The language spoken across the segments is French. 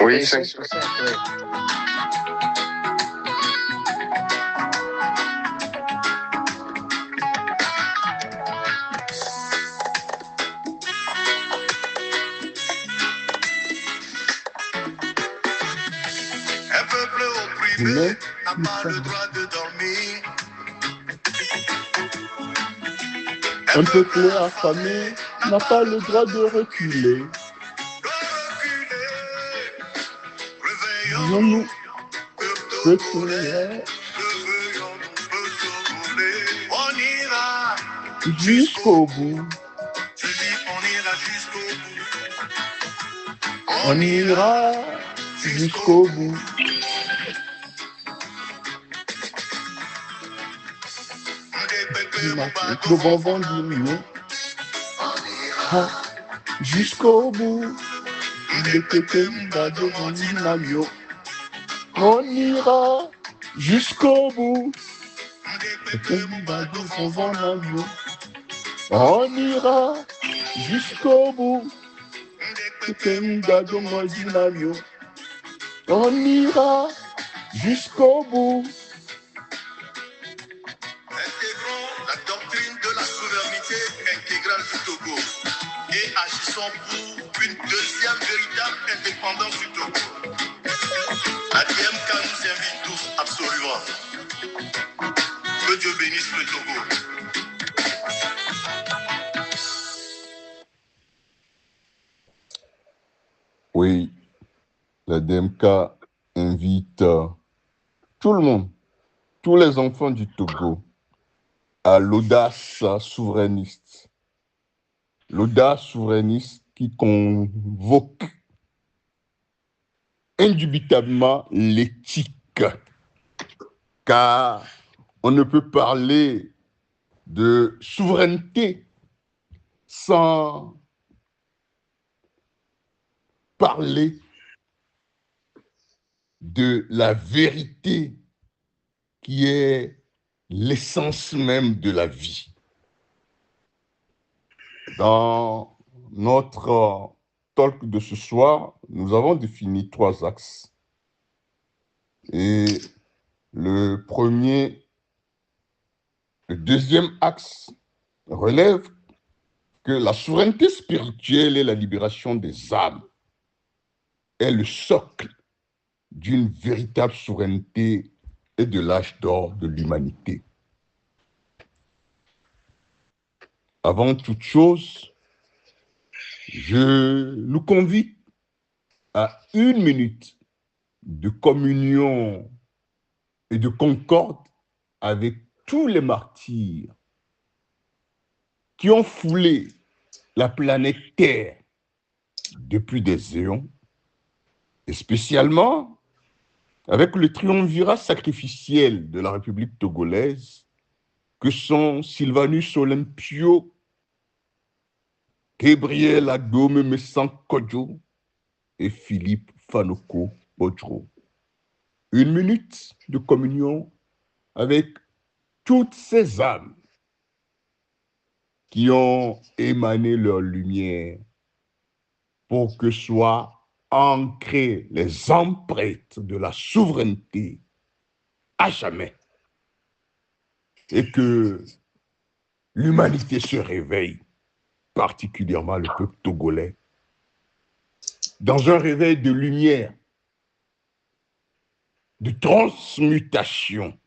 Oui, 5%. Oui. Un peuple opprimé n'a pas le droit de dormir. Un peuple affamé n'a pas le droit de reculer. Réveillons-nous, Que tout le monde on ira jusqu'au bout. Je dis on ira jusqu'au bout. On ira jusqu'au bout. Le bonbon diminué. Jusqu'au bout. On ira jusqu'au bout. On ira jusqu'au bout. On ira jusqu'au bout. Intégrons la doctrine de la souveraineté intégrale du Togo et agissons pour une deuxième véritable indépendance du Togo. La DMK nous invite tous absolument. Que Dieu bénisse le Togo. Oui, la DMK invite tout le monde, tous les enfants du Togo, à l'audace souverainiste. L'audace souverainiste qui convoque indubitablement l'éthique, car on ne peut parler de souveraineté sans parler de la vérité qui est l'essence même de la vie. Dans notre talk de ce soir, nous avons défini 3 axes. Et le deuxième axe relève que la souveraineté spirituelle et la libération des âmes est le socle d'une véritable souveraineté et de l'âge d'or de l'humanité. Avant toute chose, je nous convie à 1 minute de communion et de concorde avec tous les martyrs qui ont foulé la planète Terre depuis des éons, et spécialement avec le triumvirat sacrificiel de la République togolaise, que sont Sylvanus Olympio, Gabriel Agome Messan Kodjo et Philippe Fanoko Bodro. 1 minute de communion avec toutes ces âmes qui ont émané leur lumière pour que soient ancrées les empreintes de la souveraineté à jamais et que l'humanité se réveille, particulièrement le peuple togolais, dans un réveil de lumière, de transmutation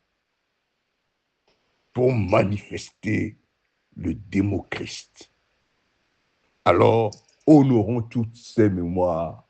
pour manifester le démochrist. Alors, honorons toutes ces mémoires.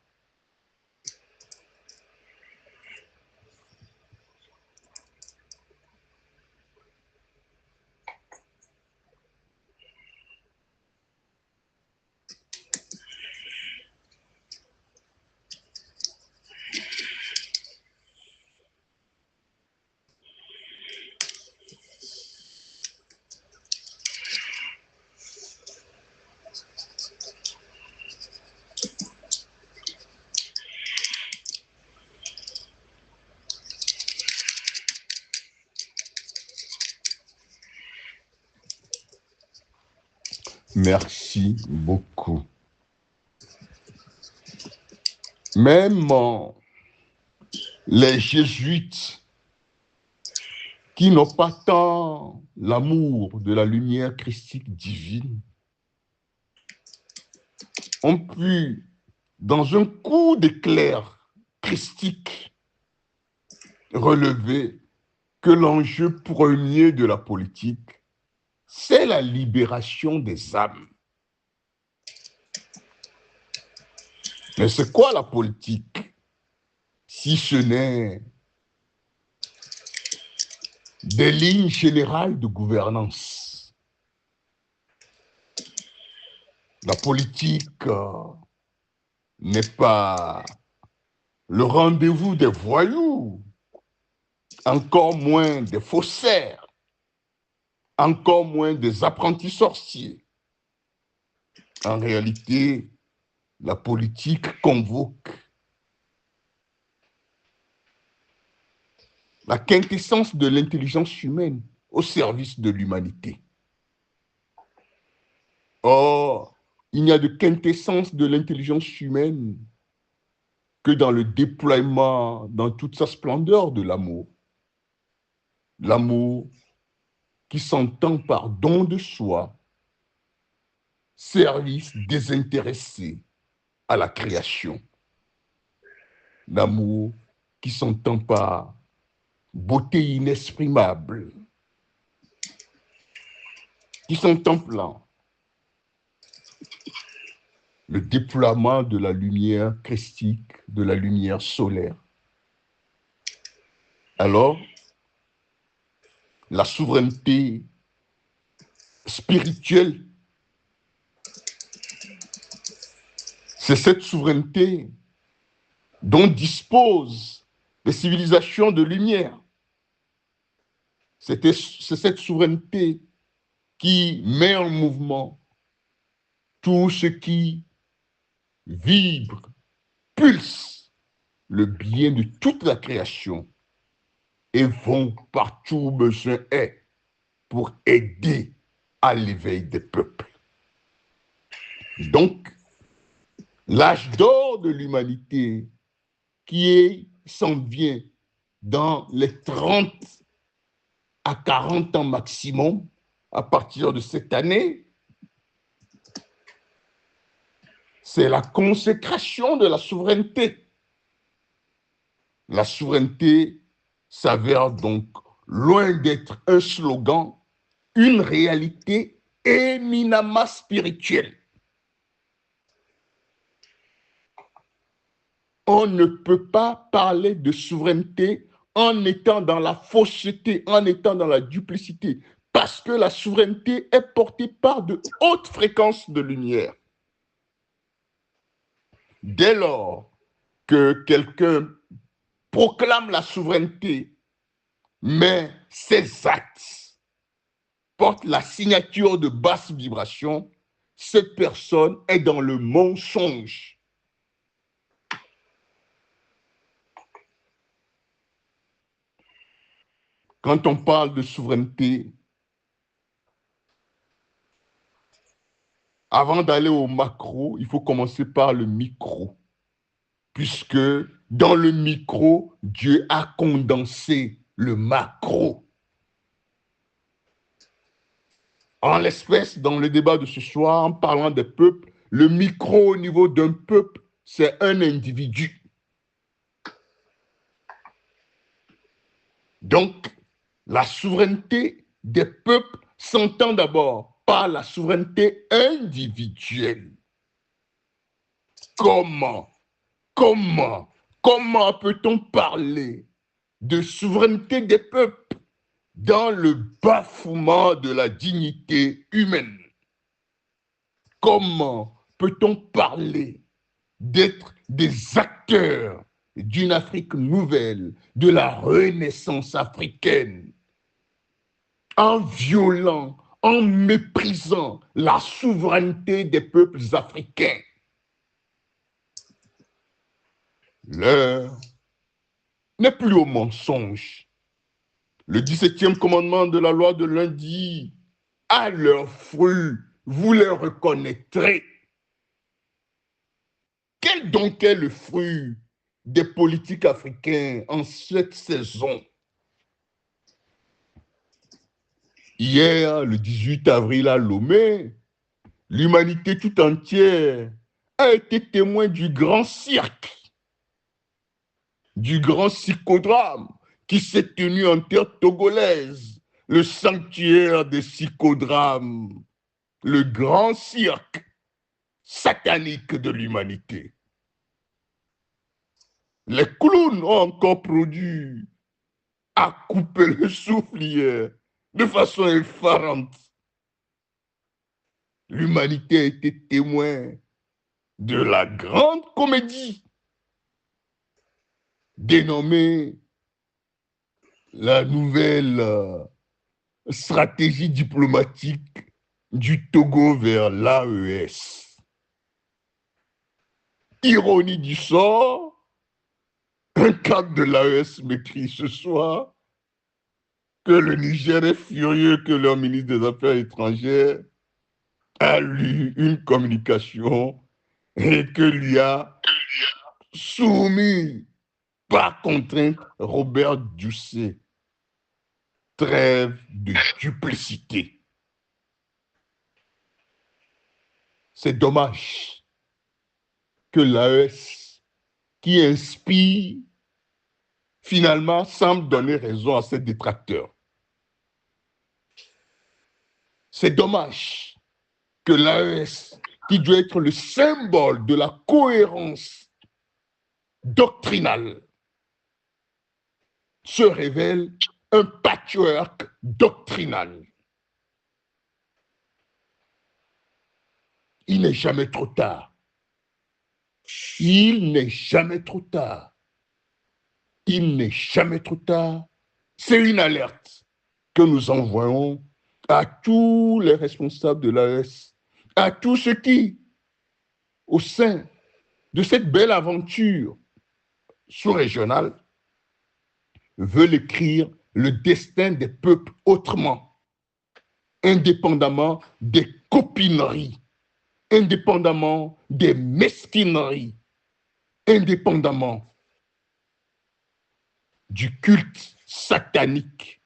Merci beaucoup. Même les jésuites qui n'ont pas tant l'amour de la lumière christique divine ont pu, dans un coup d'éclair christique, relever que l'enjeu premier de la politique, c'est la libération des âmes. Mais c'est quoi la politique, si ce n'est des lignes générales de gouvernance? La politique n'est pas le rendez-vous des voyous, encore moins des faussaires, encore moins des apprentis sorciers. En réalité, la politique convoque la quintessence de l'intelligence humaine au service de l'humanité. Or, il n'y a de quintessence de l'intelligence humaine que dans le déploiement dans toute sa splendeur de l'amour. L'amour qui s'entend par don de soi, service désintéressé à la création. L'amour qui s'entend par beauté inexprimable, qui s'entend par le déploiement de la lumière christique, de la lumière solaire. Alors, la souveraineté spirituelle, c'est cette souveraineté dont disposent les civilisations de lumière. C'est cette souveraineté qui met en mouvement tout ce qui vibre, pulse le bien de toute la création et vont partout où besoin est pour aider à l'éveil des peuples. Donc, l'âge d'or de l'humanité qui s'en vient dans les 30 à 40 ans maximum, à partir de cette année, c'est la consécration de la souveraineté. La souveraineté s'avère donc, loin d'être un slogan, une réalité éminemment spirituelle. On ne peut pas parler de souveraineté en étant dans la fausseté, en étant dans la duplicité, parce que la souveraineté est portée par de hautes fréquences de lumière. Dès lors que quelqu'un proclame la souveraineté, mais ses actes portent la signature de basse vibration, cette personne est dans le mensonge. Quand on parle de souveraineté, avant d'aller au macro, il faut commencer par le micro, puisque dans le micro, Dieu a condensé le macro. En l'espèce, dans le débat de ce soir, en parlant des peuples, le micro au niveau d'un peuple, c'est un individu. Donc, la souveraineté des peuples s'entend d'abord par la souveraineté individuelle. Comment peut-on parler de souveraineté des peuples dans le bafouement de la dignité humaine? Comment peut-on parler d'être des acteurs d'une Afrique nouvelle, de la renaissance africaine, en violant, en méprisant la souveraineté des peuples africains? L'heure n'est plus au mensonge. Le 17e commandement de la loi de lundi, à leurs fruits, vous les reconnaîtrez. Quel donc est le fruit des politiques africains en cette saison? Hier, le 18 avril à Lomé, l'humanité tout entière a été témoin du grand cirque, du grand psychodrame qui s'est tenu en terre togolaise, le sanctuaire des psychodrames, le grand cirque satanique de l'humanité. Les clowns ont encore produit à couper le souffle hier de façon effarante. L'humanité a été témoin de la grande comédie dénommée la nouvelle stratégie diplomatique du Togo vers l'AES. Ironie du sort, un cadre de l'AES m'écrit ce soir que le Niger est furieux que leur ministre des Affaires étrangères a lu une communication et que lui a soumis par contrainte Robert Dussé. Trêve de duplicité. C'est dommage que l'AES, qui inspire, finalement semble donner raison à ses détracteurs. C'est dommage que l'AES, qui doit être le symbole de la cohérence doctrinale, se révèle un patchwork doctrinal. Il n'est jamais trop tard. Il n'est jamais trop tard. Il n'est jamais trop tard. C'est une alerte que nous envoyons à tous les responsables de l'AES, à tous ceux qui, au sein de cette belle aventure sous-régionale, veulent écrire le destin des peuples autrement, indépendamment des copineries, indépendamment des mesquineries, indépendamment du culte satanique,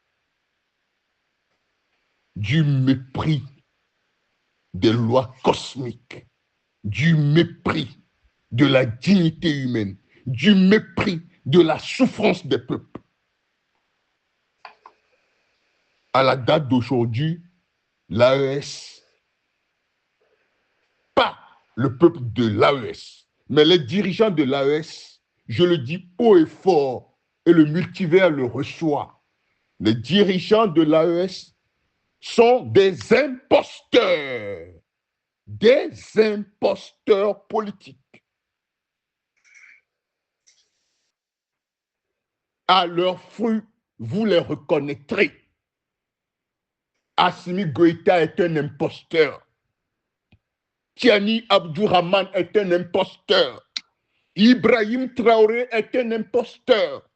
du mépris des lois cosmiques, du mépris de la dignité humaine, du mépris de la souffrance des peuples. À la date d'aujourd'hui, l'AES, pas le peuple de l'AES, mais les dirigeants de l'AES, je le dis haut et fort, et le multivers le reçoit. Les dirigeants de l'AES sont des imposteurs politiques. À leurs fruits, vous les reconnaîtrez. Assimi Goïta est un imposteur. Tiani Abdourahman est un imposteur. Ibrahim Traoré est un imposteur.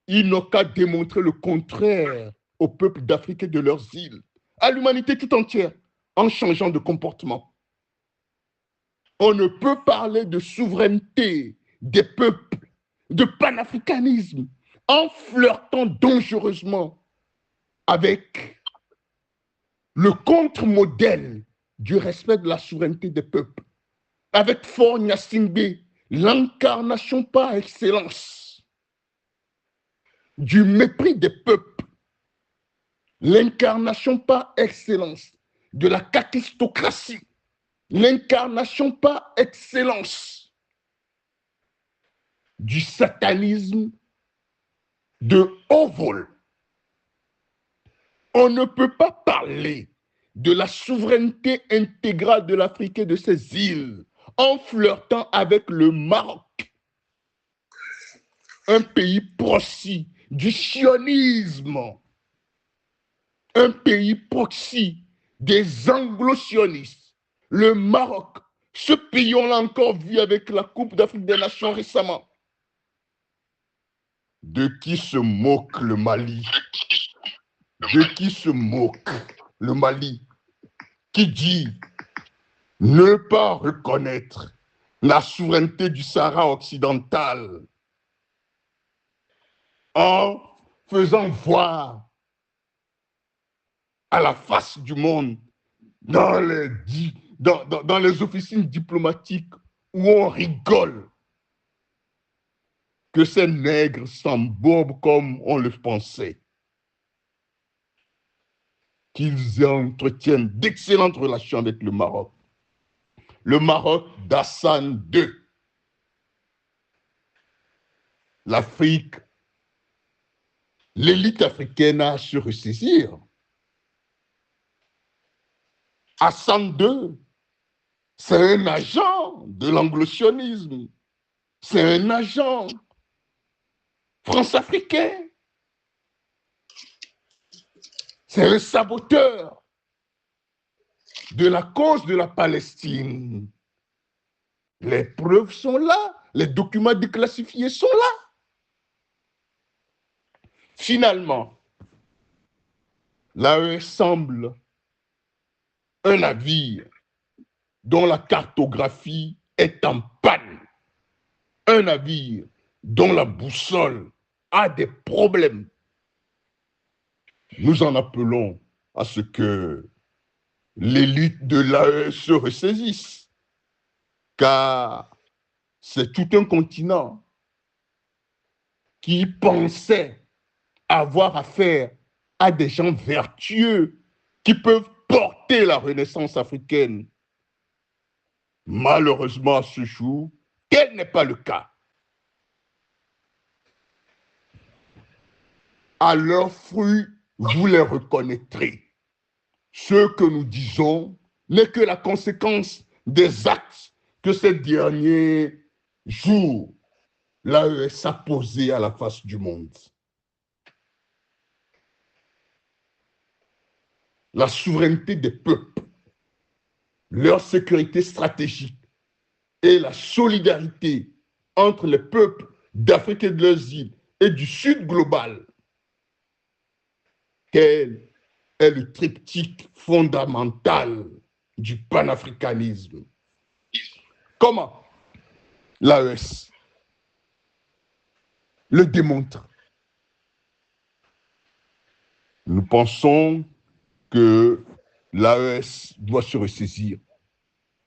Ils n'ont qu'à démontrer le contraire au peuple d'Afrique et de leurs îles, à l'humanité tout entière, en changeant de comportement. On ne peut parler de souveraineté des peuples, de panafricanisme, en flirtant dangereusement avec le contre-modèle du respect de la souveraineté des peuples, avec Faure Gnassingbé, l'incarnation par excellence du mépris des peuples, l'incarnation par excellence de la kakistocratie, l'incarnation par excellence du satanisme de haut vol. On ne peut pas parler de la souveraineté intégrale de l'Afrique et de ses îles en flirtant avec le Maroc, un pays proxy du sionisme, un pays proxy des anglo-sionistes. Le Maroc, ce pays, on l'a encore vu avec la Coupe d'Afrique des Nations récemment. De qui se moque le Mali? De qui se moque le Mali? Qui dit ne pas reconnaître la souveraineté du Sahara occidental en faisant voir à la face du monde dans les officines diplomatiques où on rigole que ces nègres s'embourbent comme on le pensait, qu'ils entretiennent d'excellentes relations avec le Maroc d'Hassan II. L'Afrique, l'élite africaine a su ressaisir. Hassan II, c'est un agent de l'anglo-sionisme, c'est un agent france-africain, c'est un saboteur de la cause de la Palestine. Les preuves sont là, les documents déclassifiés sont là. Finalement, l'AES semble un navire dont la cartographie est en panne, un navire dont la boussole a des problèmes. Nous en appelons à ce que l'élite de l'AES se ressaisisse, car c'est tout un continent qui pensait avoir affaire à des gens vertueux qui peuvent porter la renaissance africaine. Malheureusement, à ce jour, tel n'est pas le cas. À leurs fruits, vous les reconnaîtrez. Ce que nous disons n'est que la conséquence des actes que ces derniers jours, l'AES a posés à la face du monde. La souveraineté des peuples, leur sécurité stratégique et la solidarité entre les peuples d'Afrique et de leurs îles et du Sud global. Tel est le triptyque fondamental du panafricanisme. Comment l'AES le démontre? Nous pensons que l'AES doit se ressaisir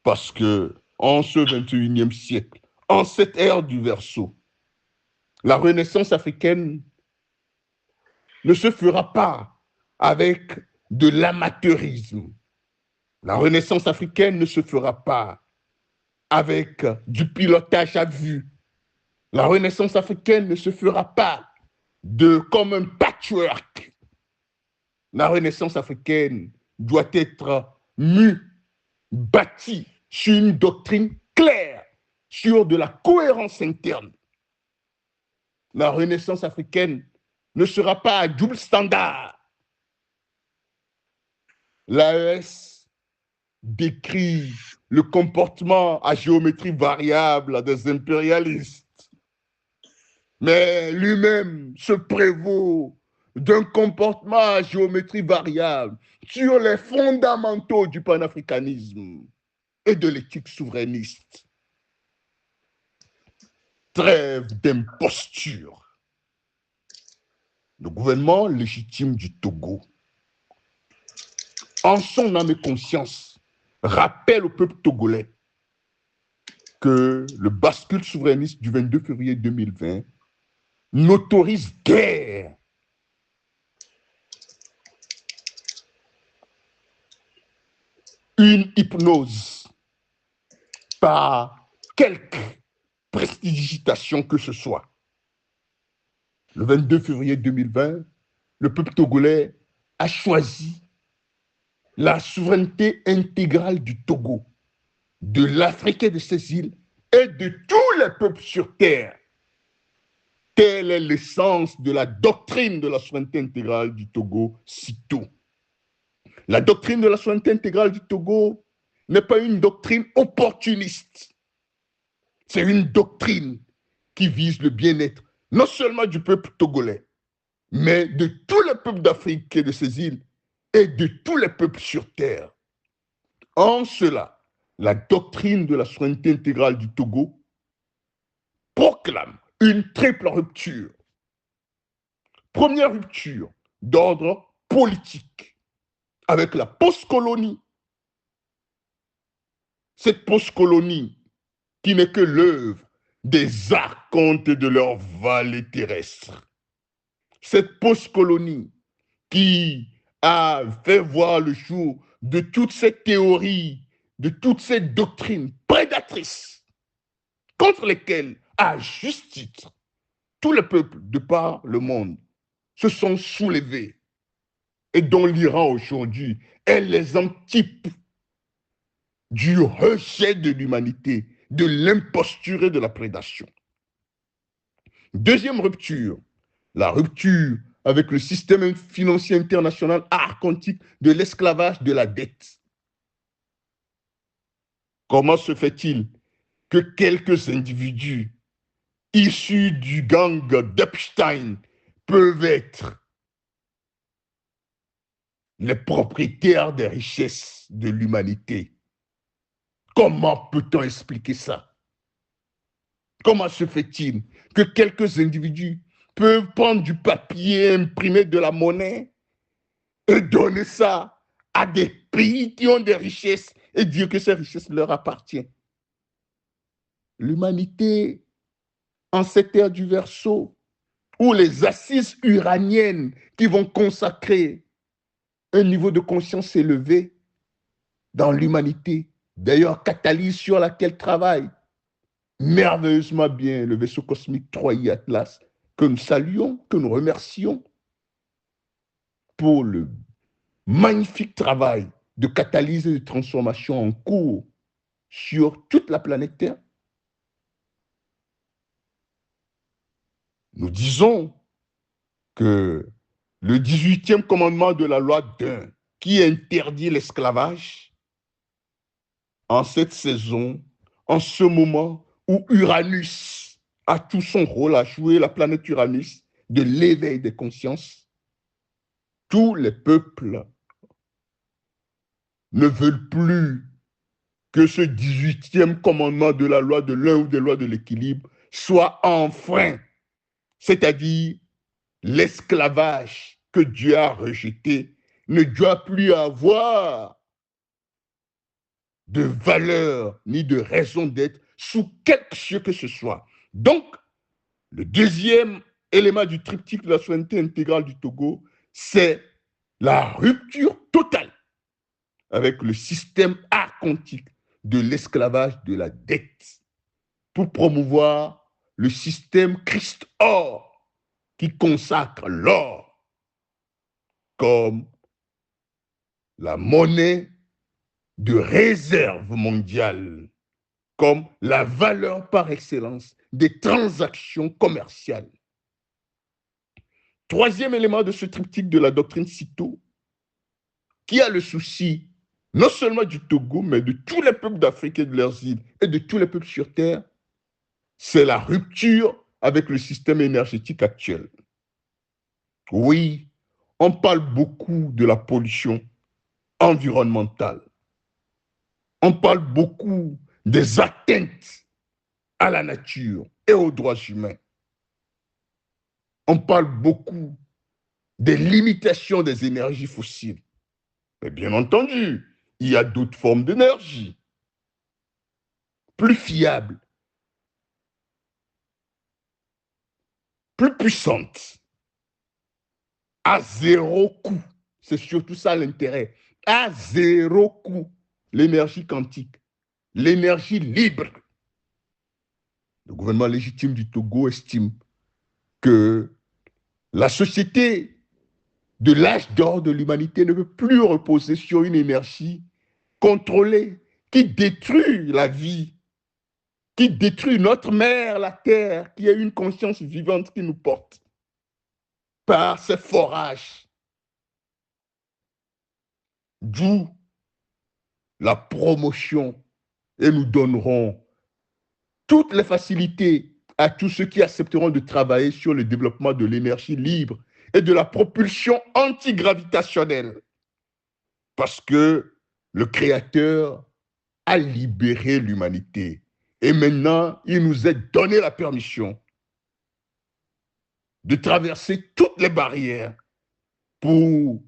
parce que en ce 21e siècle, en cette ère du Verseau, la renaissance africaine ne se fera pas avec de l'amateurisme. La renaissance africaine ne se fera pas avec du pilotage à vue. La renaissance africaine ne se fera pas comme un patchwork. La renaissance africaine doit être mue, bâtie sur une doctrine claire, sur de la cohérence interne. La renaissance africaine ne sera pas à double standard. L'AES décrit le comportement à géométrie variable des impérialistes, mais lui-même se prévaut d'un comportement à géométrie variable sur les fondamentaux du panafricanisme et de l'éthique souverainiste. Trêve d'imposture. Le gouvernement légitime du Togo, en son âme et conscience, rappelle au peuple togolais que le bascule souverainiste du 22 février 2020 n'autorise guère une hypnose par quelque prestidigitation que ce soit. Le 22 février 2020, le peuple togolais a choisi la souveraineté intégrale du Togo, de l'Afrique et de ses îles et de tous les peuples sur terre. Telle est l'essence de la doctrine de la souveraineté intégrale du Togo, sitôt. La doctrine de la souveraineté intégrale du Togo n'est pas une doctrine opportuniste. C'est une doctrine qui vise le bien-être, non seulement du peuple togolais, mais de tous les peuples d'Afrique et de ses îles et de tous les peuples sur terre. En cela, la doctrine de la souveraineté intégrale du Togo proclame une triple rupture. Première rupture d'ordre politique avec la post-colonie. Cette post-colonie qui n'est que l'œuvre des archontes de leur vallée terrestre. Cette post-colonie qui a fait voir le jour de toutes ces théories, de toutes ces doctrines prédatrices contre lesquelles, à juste titre, tous les peuples de par le monde se sont soulevés et dont l'Iran aujourd'hui est l'exemple type du rejet de l'humanité, de l'imposture et de la prédation. Deuxième rupture, la rupture avec le système financier international archontique de l'esclavage de la dette. Comment se fait-il que quelques individus issus du gang d'Epstein peuvent être les propriétaires des richesses de l'humanité? Comment peut-on expliquer ça? Comment se fait-il que quelques individus peuvent prendre du papier, imprimer de la monnaie et donner ça à des pays qui ont des richesses et dire que ces richesses leur appartiennent? L'humanité, en cette ère du Verseau, où les assises uraniennes qui vont consacrer un niveau de conscience élevé dans l'humanité, d'ailleurs catalyse sur laquelle travaille merveilleusement bien le vaisseau cosmique 3i Atlas, que nous saluons, que nous remercions pour le magnifique travail de catalyse et de transformation en cours sur toute la planète Terre. Nous disons que le 18e commandement de la loi d'Un, qui interdit l'esclavage, en cette saison, en ce moment où Uranus a tout son rôle à jouer, la planète Uranus, de l'éveil des consciences, tous les peuples ne veulent plus que ce 18e commandement de la loi de l'un ou des lois de l'équilibre soit enfreint, c'est-à-dire l'esclavage que Dieu a rejeté ne doit plus avoir de valeur ni de raison d'être sous quelque cieux que ce soit. Donc, le deuxième élément du triptyque de la souveraineté intégrale du Togo, c'est la rupture totale avec le système archontique de l'esclavage de la dette pour promouvoir le système Christ-Or qui consacre l'or comme la monnaie de réserve mondiale, comme la valeur par excellence des transactions commerciales. Troisième élément de ce triptyque de la doctrine Cîteaux, qui a le souci non seulement du Togo, mais de tous les peuples d'Afrique et de leurs îles, et de tous les peuples sur Terre, c'est la rupture avec le système énergétique actuel. Oui, on parle beaucoup de la pollution environnementale. On parle beaucoup des atteintes à la nature et aux droits humains. On parle beaucoup des limitations des énergies fossiles. Mais bien entendu, il y a d'autres formes d'énergie plus fiables, plus puissantes, à zéro coût. C'est surtout ça l'intérêt. À zéro coût, l'énergie quantique, l'énergie libre. Le gouvernement légitime du Togo estime que la société de l'âge d'or de l'humanité ne peut plus reposer sur une énergie contrôlée qui détruit la vie, qui détruit notre mère, la terre, qui a une conscience vivante qui nous porte par ses forages. D'où la promotion, et nous donnerons toutes les facilités à tous ceux qui accepteront de travailler sur le développement de l'énergie libre et de la propulsion antigravitationnelle. Parce que le Créateur a libéré l'humanité. Et maintenant, il nous est donné la permission de traverser toutes les barrières pour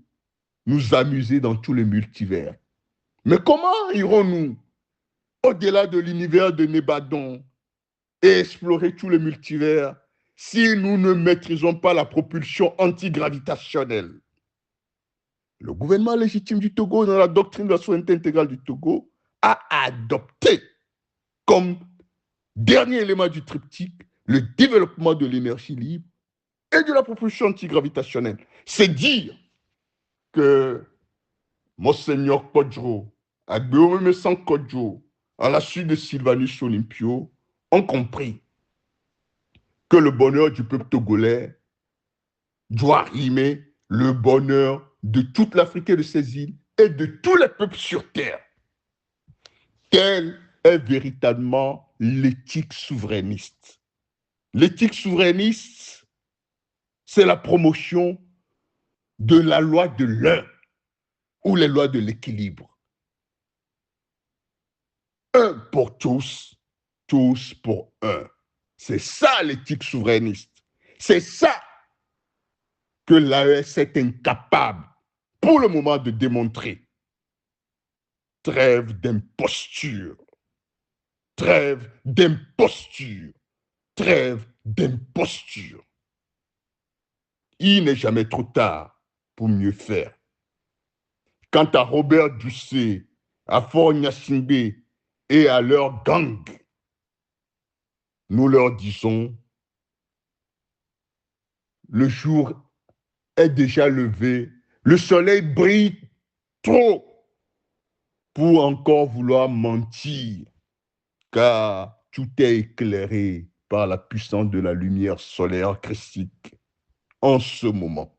nous amuser dans tous les multivers. Mais comment irons-nous au-delà de l'univers de Nébadon et explorer tous les multivers si nous ne maîtrisons pas la propulsion antigravitationnelle? Le gouvernement légitime du Togo, dans la doctrine de la souveraineté intégrale du Togo, a adopté comme dernier élément du triptyque le développement de l'énergie libre et de la propulsion antigravitationnelle. C'est dire que Monseigneur Kodjo, Agbeomeme San Kodjo, à la suite de Sylvanus Olympio, ont compris que le bonheur du peuple togolais doit rimer le bonheur de toute l'Afrique et de ses îles et de tous les peuples sur Terre. Telle est véritablement l'éthique souverainiste. L'éthique souverainiste, c'est la promotion de la loi de l'un ou les lois de l'équilibre. Un pour tous, tous pour un. C'est ça l'éthique souverainiste. C'est ça que l'AES est incapable pour le moment de démontrer. Trêve d'imposture. Trêve d'imposture. Trêve d'imposture. Il n'est jamais trop tard pour mieux faire. Quant à Robert Doucet, à Fort Gnassingbé et à leur gang, nous leur disons, le jour est déjà levé, le soleil brille trop pour encore vouloir mentir, car tout est éclairé par la puissance de la lumière solaire christique en ce moment.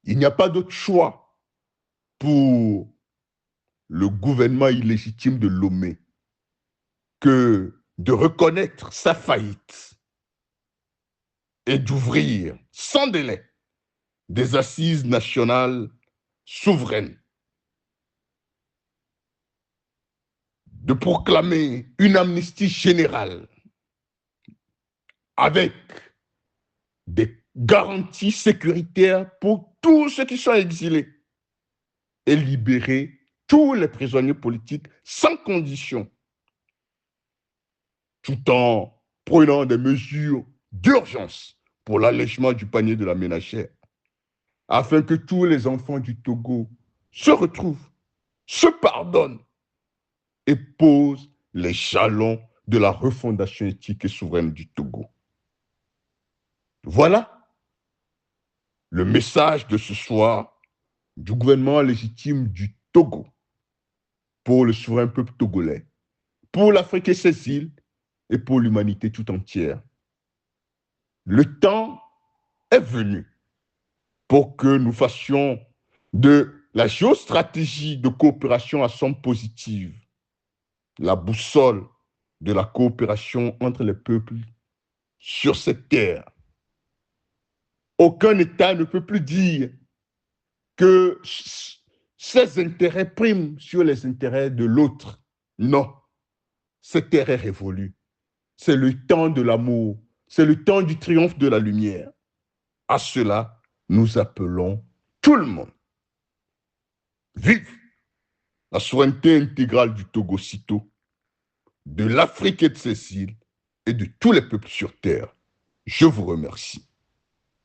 Il n'y a pas d'autre choix pour le gouvernement illégitime de Lomé que de reconnaître sa faillite et d'ouvrir sans délai des assises nationales souveraines, de proclamer une amnistie générale avec des garanties sécuritaires pour tous ceux qui sont exilés et libérer tous les prisonniers politiques sans condition, tout en prenant des mesures d'urgence pour l'allègement du panier de la ménagère, afin que tous les enfants du Togo se retrouvent, se pardonnent et posent les jalons de la refondation éthique et souveraine du Togo. Voilà le message de ce soir du gouvernement légitime du Togo pour le souverain peuple togolais, pour l'Afrique et ses îles et pour l'humanité tout entière. Le temps est venu pour que nous fassions de la géostratégie de coopération à somme positive la boussole de la coopération entre les peuples sur cette terre. Aucun État ne peut plus dire que ses intérêts priment sur les intérêts de l'autre. Non, cette terre est révolue. C'est le temps de l'amour, c'est le temps du triomphe de la lumière. À cela, nous appelons tout le monde. Vive la souveraineté intégrale du Togo-Cito, de l'Afrique et de ses îles et de tous les peuples sur terre. Je vous remercie.